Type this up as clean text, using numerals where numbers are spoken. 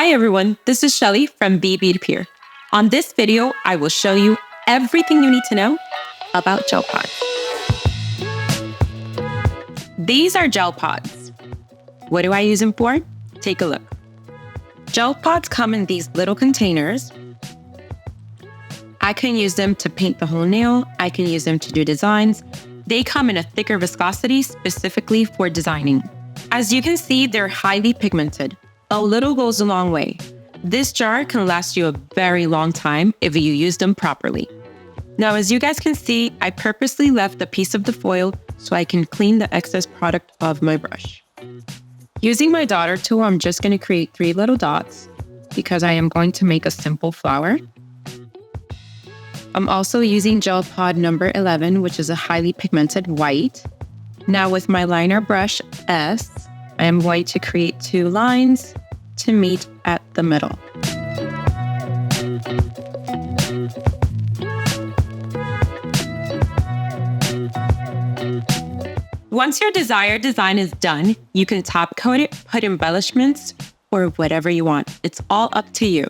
Hi everyone, this is Chelly from BB to Peer. On this video, I will show you everything you need to know about gel pods. These are gel pods. What do I use them for? Take a look. Gel pods come in these little containers. I can use them to paint the whole nail. I can use them to do designs. They come in a thicker viscosity specifically for designing. As you can see, they're highly pigmented. A little goes a long way. This jar can last you a very long time if you use them properly. Now, as you guys can see, I purposely left a piece of the foil so I can clean the excess product of my brush. Using my daughter tool, I'm just going to create 3 little dots because I am going to make a simple flower. I'm also using gel pod number 11, which is a highly pigmented white. Now with my liner brush S, I am going to create 2 lines to meet at the middle. Once your desired design is done, you can top coat it, put embellishments, or whatever you want. It's all up to you.